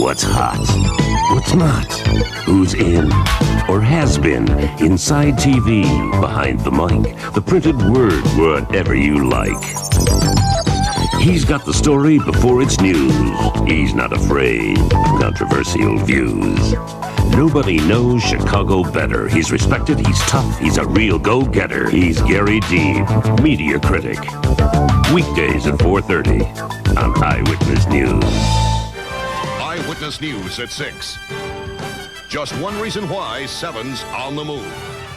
What's hot? What's not? Who's in or has been inside TV, behind the mic, the printed word, whatever you like. He's got the story before it's news. He's not afraid of controversial views. Nobody knows Chicago better. He's respected, he's tough, he's a real go-getter. He's Gary Deeb, media critic. Weekdays at 4:30 on Eyewitness News. Eyewitness News at 6. Just one reason why 7's on the move.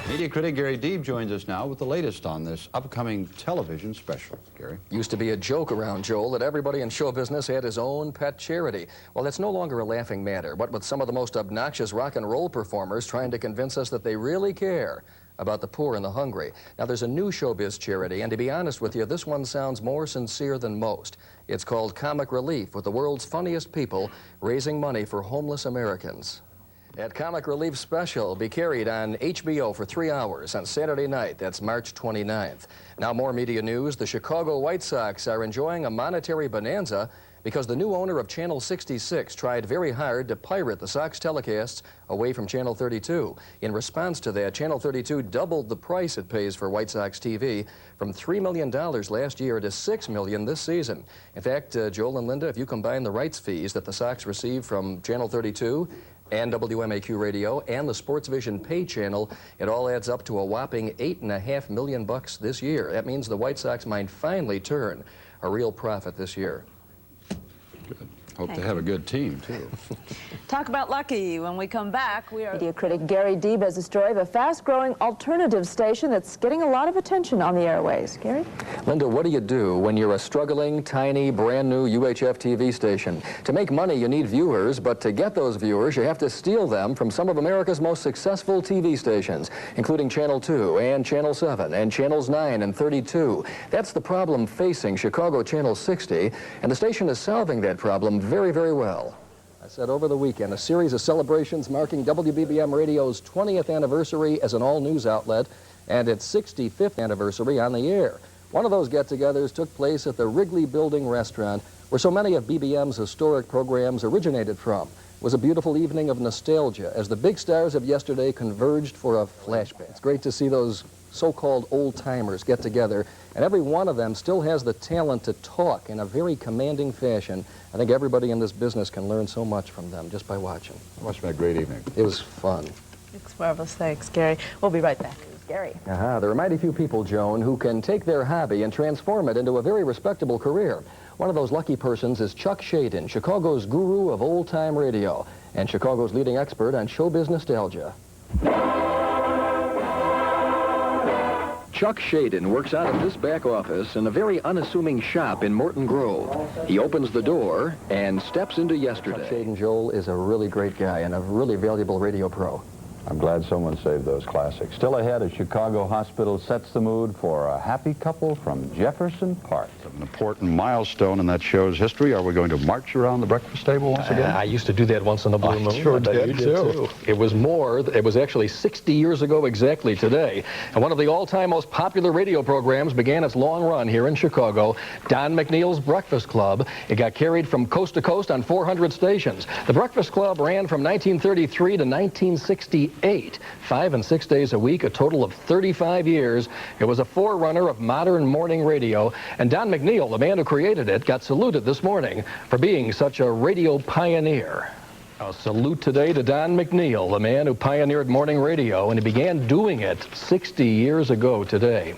Media critic Gary Deeb joins us now with the latest on this upcoming television special. Gary? Used to be a joke around Joel that everybody in show business had his own pet charity. Well, that's no longer a laughing matter. What with some of the most obnoxious rock and roll performers trying to convince us that they really care about the poor and the hungry. Now, there's a new showbiz charity, and to be honest with you, this one sounds more sincere than most. It's called Comic Relief, with the world's funniest people raising money for homeless Americans. At Comic Relief Special, be carried on HBO for 3 hours on Saturday night. That's March 29th. Now, more media news. The Chicago White Sox are enjoying a monetary bonanza because the new owner of Channel 66 tried very hard to pirate the Sox telecasts away from Channel 32. In response to that, Channel 32 doubled the price it pays for White Sox TV from $3 million last year to $6 million this season. In fact, Joel and Linda, if you combine the rights fees that the Sox receive from Channel 32 and WMAQ Radio and the Sports Vision pay channel, it all adds up to a whopping $8.5 million this year. That means the White Sox might finally turn a real profit this year. Good. Hope they have a good team, too. Talk about lucky. When we come back, we are... Media critic Gary Deeb has a story of a fast-growing alternative station that's getting a lot of attention on the airways. Gary? Linda, what do you do when you're a struggling, tiny, brand-new UHF-TV station? To make money, you need viewers, but to get those viewers, you have to steal them from some of America's most successful TV stations, including Channel 2 and Channel 7 and Channels 9 and 32. That's the problem facing Chicago Channel 60, and the station is solving that problem very, very well. I said over the weekend, a series of celebrations marking WBBM Radio's 20th anniversary as an all-news outlet and its 65th anniversary on the air. One of those get-togethers took place at the Wrigley Building restaurant, where so many of BBM's historic programs originated from. It was a beautiful evening of nostalgia as the big stars of yesterday converged for a flashback. It's great to see those so-called old-timers get together, and every one of them still has the talent to talk in a very commanding fashion. I think everybody in this business can learn so much from them just by watching. It must have been a great evening. It was fun. It's marvelous. Thanks, Gary. We'll be right back. Gary. There are mighty few people, Joan, who can take their hobby and transform it into a very respectable career. One of those lucky persons is Chuck Shaden, Chicago's guru of old-time radio and Chicago's leading expert on showbiz nostalgia. Chuck Shaden works out of this back office in a very unassuming shop in Morton Grove. He opens the door and steps into yesterday. Chuck Shaden, Joel, is a really great guy and a really valuable radio pro. I'm glad someone saved those classics. Still ahead, a Chicago hospital sets the mood for a happy couple from Jefferson Park. An important milestone in that show's history. Are we going to march around the breakfast table once again? I used to do that once in a blue moon. Sure did, too. It was actually 60 years ago exactly today. And one of the all-time most popular radio programs began its long run here in Chicago, Don McNeil's Breakfast Club. It got carried from coast to coast on 400 stations. The Breakfast Club ran from 1933 to 1968, 5 and 6 days a week, a total of 35 years. It was a forerunner of modern morning radio, and Don McNeil, the man who created it, got saluted this morning for being such a radio pioneer. A salute today to Don McNeil, the man who pioneered morning radio, and he began doing it 60 years ago today.